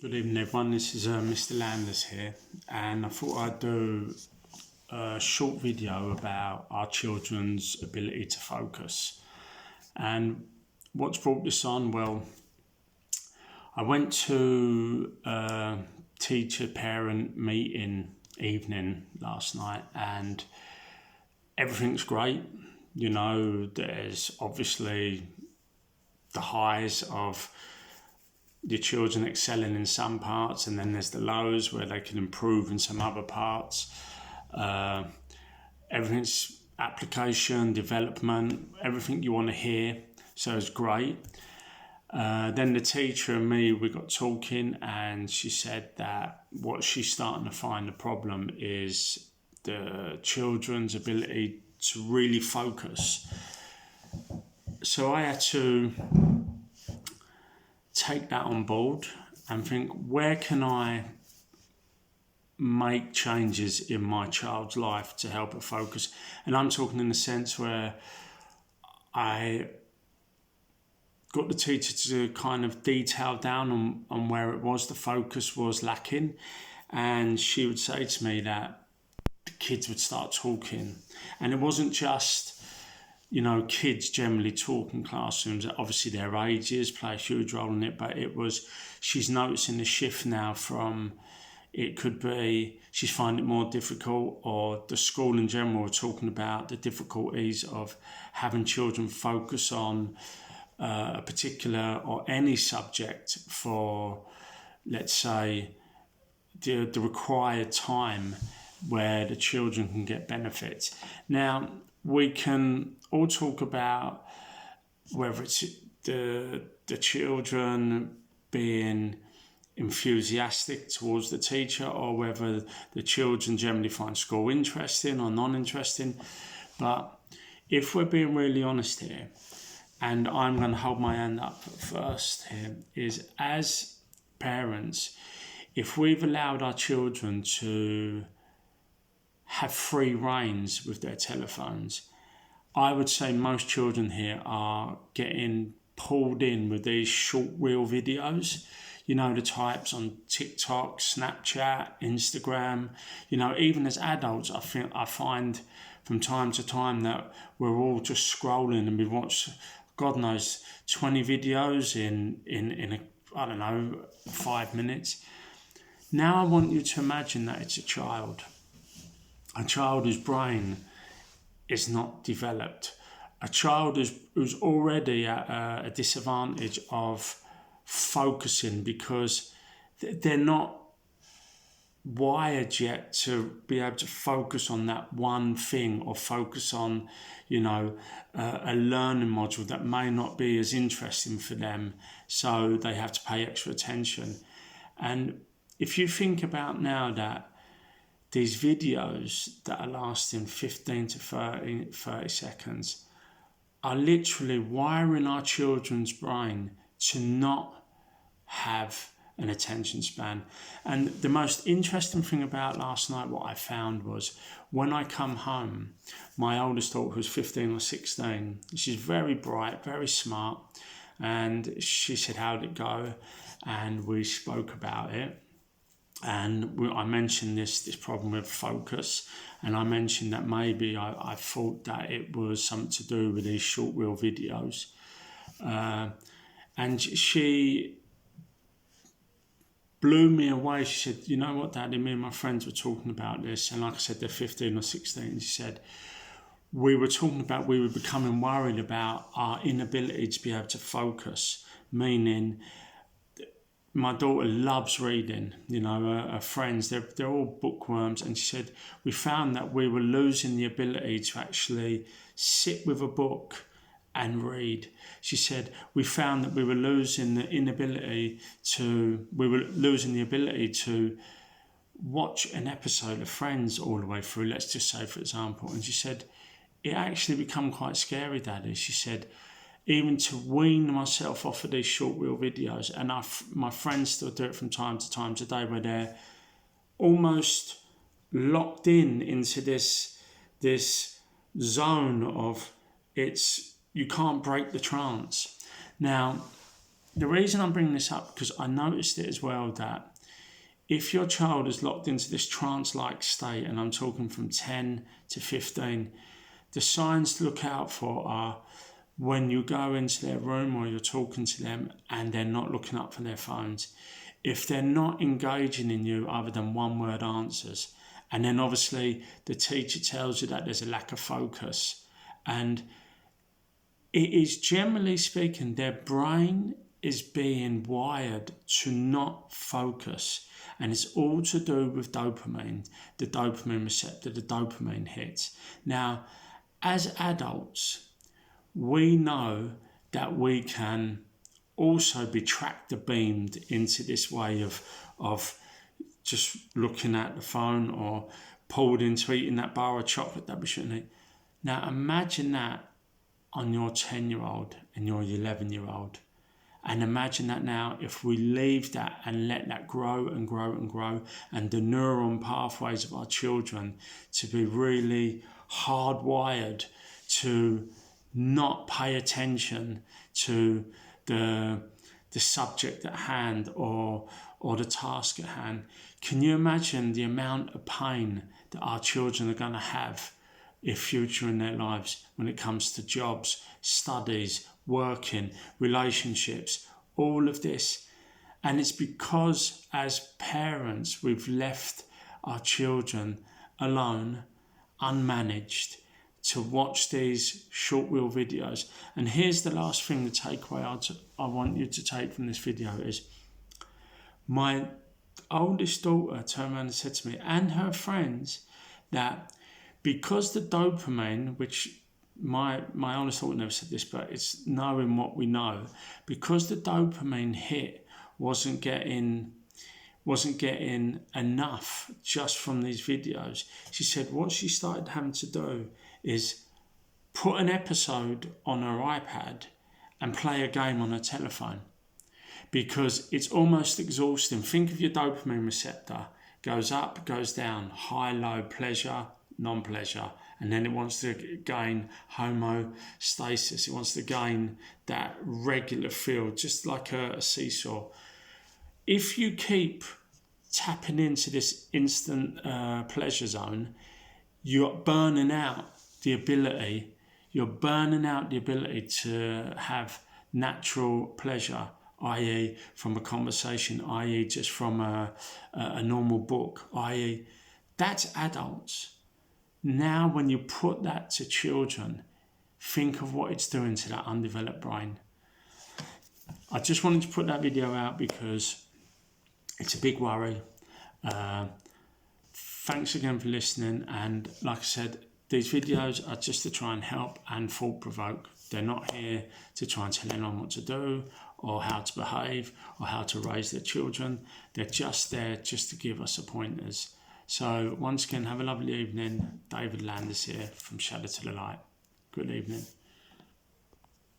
Good evening, everyone. This is Mr. Landers here, and I thought I'd do a short video about our children's ability to focus. And what's brought this on? Well, I went to a teacher-parent meeting evening last night, and everything's great. You know, there's obviously the highs of your children excelling in some parts, and then there's the lows where they can improve in some other parts. Everything's application, development, everything you want to hear, so it's great. Then the teacher and me, we got talking, and she said that what she's starting to find the problem is the children's ability to really focus. So I had to take that on board and think, where can I make changes in my child's life to help her focus? And I'm talking in the sense where I got the teacher to kind of detail down on where it was the focus was lacking. And she would say to me that the kids would start talking. And it wasn't just, you know, kids generally talk in classrooms. Obviously their ages play a huge role in it, but it was, she's noticing the shift now from, it could be she's finding it more difficult, or the school in general are talking about the difficulties of having children focus on a particular or any subject for, let's say, the required time where the children can get benefits. Now, we can all talk about whether it's the children being enthusiastic towards the teacher, or whether the children generally find school interesting or non-interesting. But if we're being really honest here, and I'm going to hold my hand up first here, is as parents, if we've allowed our children to have free reins with their telephones, I would say most children here are getting pulled in with these short reel videos. You know, the types on TikTok, Snapchat, Instagram. You know, even as adults, I find from time to time that we're all just scrolling, and we watch, God knows, 20 videos in 5 minutes. Now I want you to imagine that it's a child whose brain is not developed, a child who's already at a disadvantage of focusing because they're not wired yet to be able to focus on that one thing, or focus on, you know, a learning module that may not be as interesting for them, so they have to pay extra attention. And if you think about now that these videos that are lasting 15 to 30 seconds are literally wiring our children's brain to not have an attention span. And the most interesting thing about last night, what I found was, when I come home, my oldest daughter, who's 15 or 16, she's very bright, very smart, and she said, how'd it go? And we spoke about it. And I mentioned this problem with focus, and I mentioned that maybe I thought that it was something to do with these short reel videos. And she blew me away. She said, you know what, Daddy, me and my friends were talking about this. And like I said, they're 15 or 16. She said, we were talking about, we were becoming worried about our inability to be able to focus, meaning my daughter loves reading, you know, her friends, they're all bookworms. And she said, we found that we were losing the ability to actually sit with a book and read. She said, we found that we were losing the ability to watch an episode of Friends all the way through, let's just say, for example. And she said, it actually become quite scary, Daddy. She said, even to wean myself off of these short reel videos, and my friends still do it from time to time today, where they're almost locked into this zone of, you can't break the trance. Now, the reason I'm bringing this up, because I noticed it as well, that if your child is locked into this trance-like state, and I'm talking from 10 to 15, the signs to look out for are when you go into their room or you're talking to them and they're not looking up from their phones. If they're not engaging in you other than one-word answers, and then obviously the teacher tells you that there's a lack of focus, and it is, generally speaking, their brain is being wired to not focus. And it's all to do with dopamine, the dopamine receptor, the dopamine hit. Now, as adults, we know that we can also be tractor beamed into this way of just looking at the phone, or pulled into eating that bar of chocolate that we shouldn't eat. Now, imagine that on your 10-year-old and your 11-year-old. And imagine that now, if we leave that and let that grow and grow and grow, and the neuron pathways of our children to be really hardwired to not pay attention to the subject at hand or the task at hand. Can you imagine the amount of pain that our children are going to have in future in their lives when it comes to jobs, studies, working, relationships, all of this? And it's because as parents we've left our children alone, unmanaged, to watch these short reel videos. And here's the last thing, the takeaway I want you to take from this video is, my oldest daughter turned around and said to me and her friends that because the dopamine, which my oldest daughter never said this, but it's knowing what we know, because the dopamine hit wasn't getting enough just from these videos. She said what she started having to do is put an episode on her iPad and play a game on her telephone, because it's almost exhausting. Think of your dopamine receptor, goes up, goes down, high, low, pleasure, non-pleasure, and then it wants to gain homeostasis. It wants to gain that regular feel, just like a seesaw. If you keep tapping into this instant pleasure zone, you're burning out the ability to have natural pleasure, i.e. from a conversation, i.e. just from a normal book, i.e. that's adults. Now when you put that to children, think of what it's doing to that undeveloped brain. I just wanted to put that video out because it's a big worry. Thanks again for listening, and like I said, these videos are just to try and help and thought provoke. They're not here to try and tell anyone what to do or how to behave or how to raise their children. They're just there just to give us pointers. So once again, have a lovely evening. David Landers here from Shadow to the Light. Good evening.